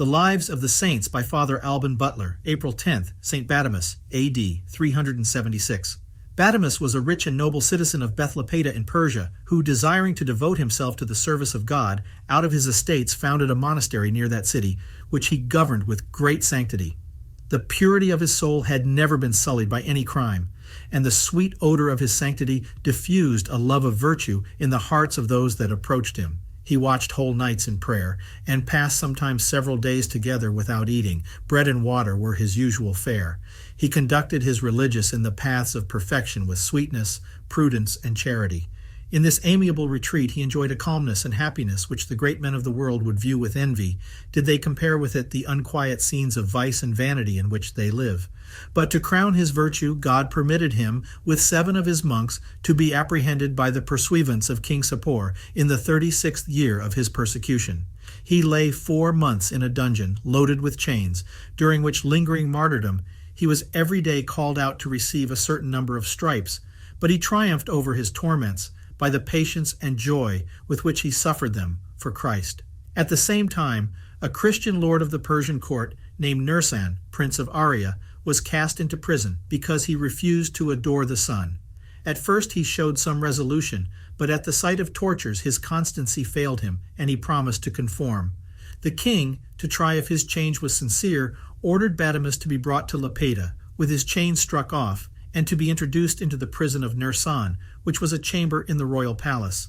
The Lives of the Saints by Father Alban Butler, April 10th, St. Bademus, A.D. 376. Bademus was a rich and noble citizen of Bethlepeda in Persia, who, desiring to devote himself to the service of God, out of his estates founded a monastery near that city, which he governed with great sanctity. The purity of his soul had never been sullied by any crime, and the sweet odor of his sanctity diffused a love of virtue in the hearts of those that approached him. He watched whole nights in prayer, and passed sometimes several days together without eating. Bread and water were his usual fare. He conducted his religious in the paths of perfection with sweetness, prudence, and charity. In this amiable retreat he enjoyed a calmness and happiness which the great men of the world would view with envy, did they compare with it the unquiet scenes of vice and vanity in which they live. But to crown his virtue, God permitted him, with 7 of his monks, to be apprehended by the pursuivants of King Sapor in the 36th year of his persecution. He lay 4 months in a dungeon, loaded with chains, during which lingering martyrdom he was every day called out to receive a certain number of stripes, but he triumphed over his torments by the patience and joy with which he suffered them for Christ. At the same time, a Christian lord of the Persian court named Nursan, Prince of Aria, was cast into prison because he refused to adore the sun. At first he showed some resolution, but at the sight of tortures his constancy failed him, and he promised to conform. The king, to try if his change was sincere, ordered Bademus to be brought to Lepeda, with his chains struck off, and to be introduced into the prison of Nursan, which was a chamber in the royal palace.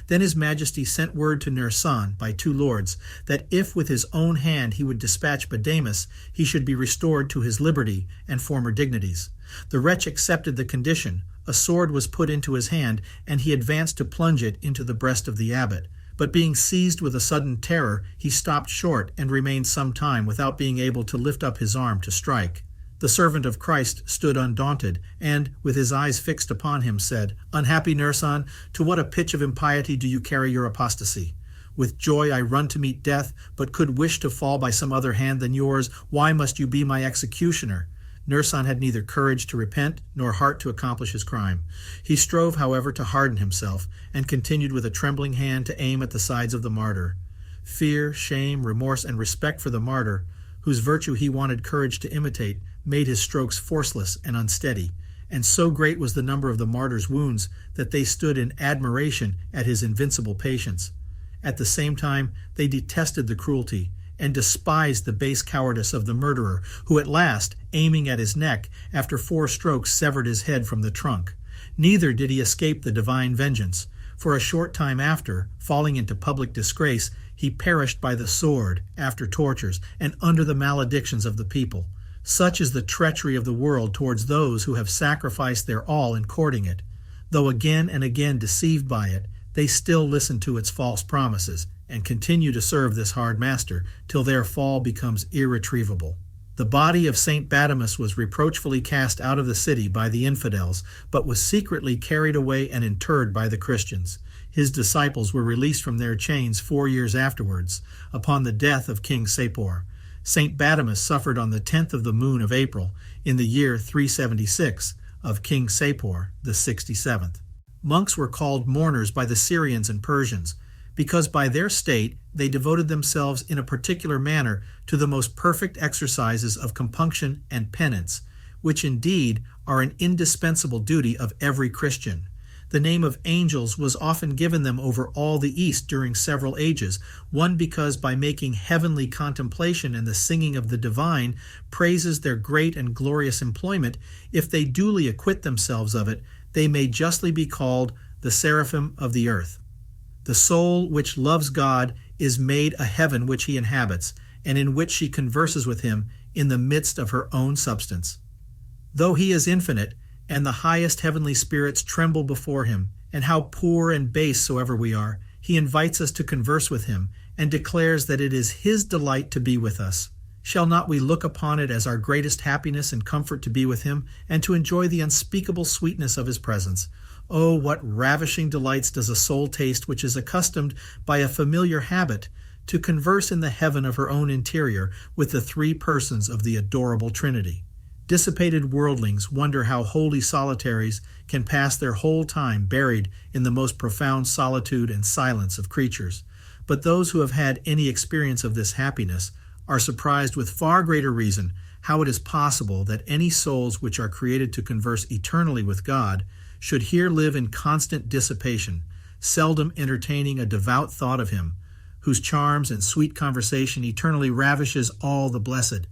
Then his majesty sent word to Nursan by 2 lords that if with his own hand he would dispatch Bademus, he should be restored to his liberty and former dignities. The wretch accepted the condition. A sword was put into his hand, and he advanced to plunge it into the breast of the abbot. But being seized with a sudden terror, he stopped short and remained some time without being able to lift up his arm to strike. The servant of Christ stood undaunted, and, with his eyes fixed upon him, said, "Unhappy Nursan, to what a pitch of impiety do you carry your apostasy? With joy I run to meet death, but could wish to fall by some other hand than yours. Why must you be my executioner?" Nursan had neither courage to repent nor heart to accomplish his crime. He strove, however, to harden himself, and continued with a trembling hand to aim at the sides of the martyr. Fear, shame, remorse, and respect for the martyr, whose virtue he wanted courage to imitate, made his strokes forceless and unsteady, and so great was the number of the martyr's wounds that they stood in admiration at his invincible patience. At the same time, they detested the cruelty and despised the base cowardice of the murderer, who at last, aiming at his neck, after 4 strokes severed his head from the trunk. Neither did he escape the divine vengeance. For a short time after, falling into public disgrace, he perished by the sword after tortures and under the maledictions of the people. Such is the treachery of the world towards those who have sacrificed their all in courting it. Though again and again deceived by it, they still listen to its false promises and continue to serve this hard master till their fall becomes irretrievable. The body of St. Bademus was reproachfully cast out of the city by the infidels, but was secretly carried away and interred by the Christians. His disciples were released from their chains 4 years afterwards, upon the death of King Sapor. St. Bademus suffered on the 10th of the moon of April, in the year 376 of King Sapor, the 67th. Monks were called mourners by the Syrians and Persians, because by their state they devoted themselves in a particular manner to the most perfect exercises of compunction and penance, which indeed are an indispensable duty of every Christian. The name of angels was often given them over all the East during several ages, one because by making heavenly contemplation and the singing of the divine praises their great and glorious employment, if they duly acquit themselves of it, they may justly be called the seraphim of the earth. The soul which loves God is made a heaven which he inhabits, and in which she converses with him in the midst of her own substance. Though he is infinite, and the highest heavenly spirits tremble before him, and how poor and base soever we are, he invites us to converse with him, and declares that it is his delight to be with us. Shall not we look upon it as our greatest happiness and comfort to be with him, and to enjoy the unspeakable sweetness of his presence? Oh, what ravishing delights does a soul taste which is accustomed by a familiar habit to converse in the heaven of her own interior with the 3 persons of the adorable Trinity. Dissipated worldlings wonder how holy solitaries can pass their whole time buried in the most profound solitude and silence of creatures. But those who have had any experience of this happiness are surprised with far greater reason how it is possible that any souls which are created to converse eternally with God should here live in constant dissipation, seldom entertaining a devout thought of him, whose charms and sweet conversation eternally ravishes all the blessed.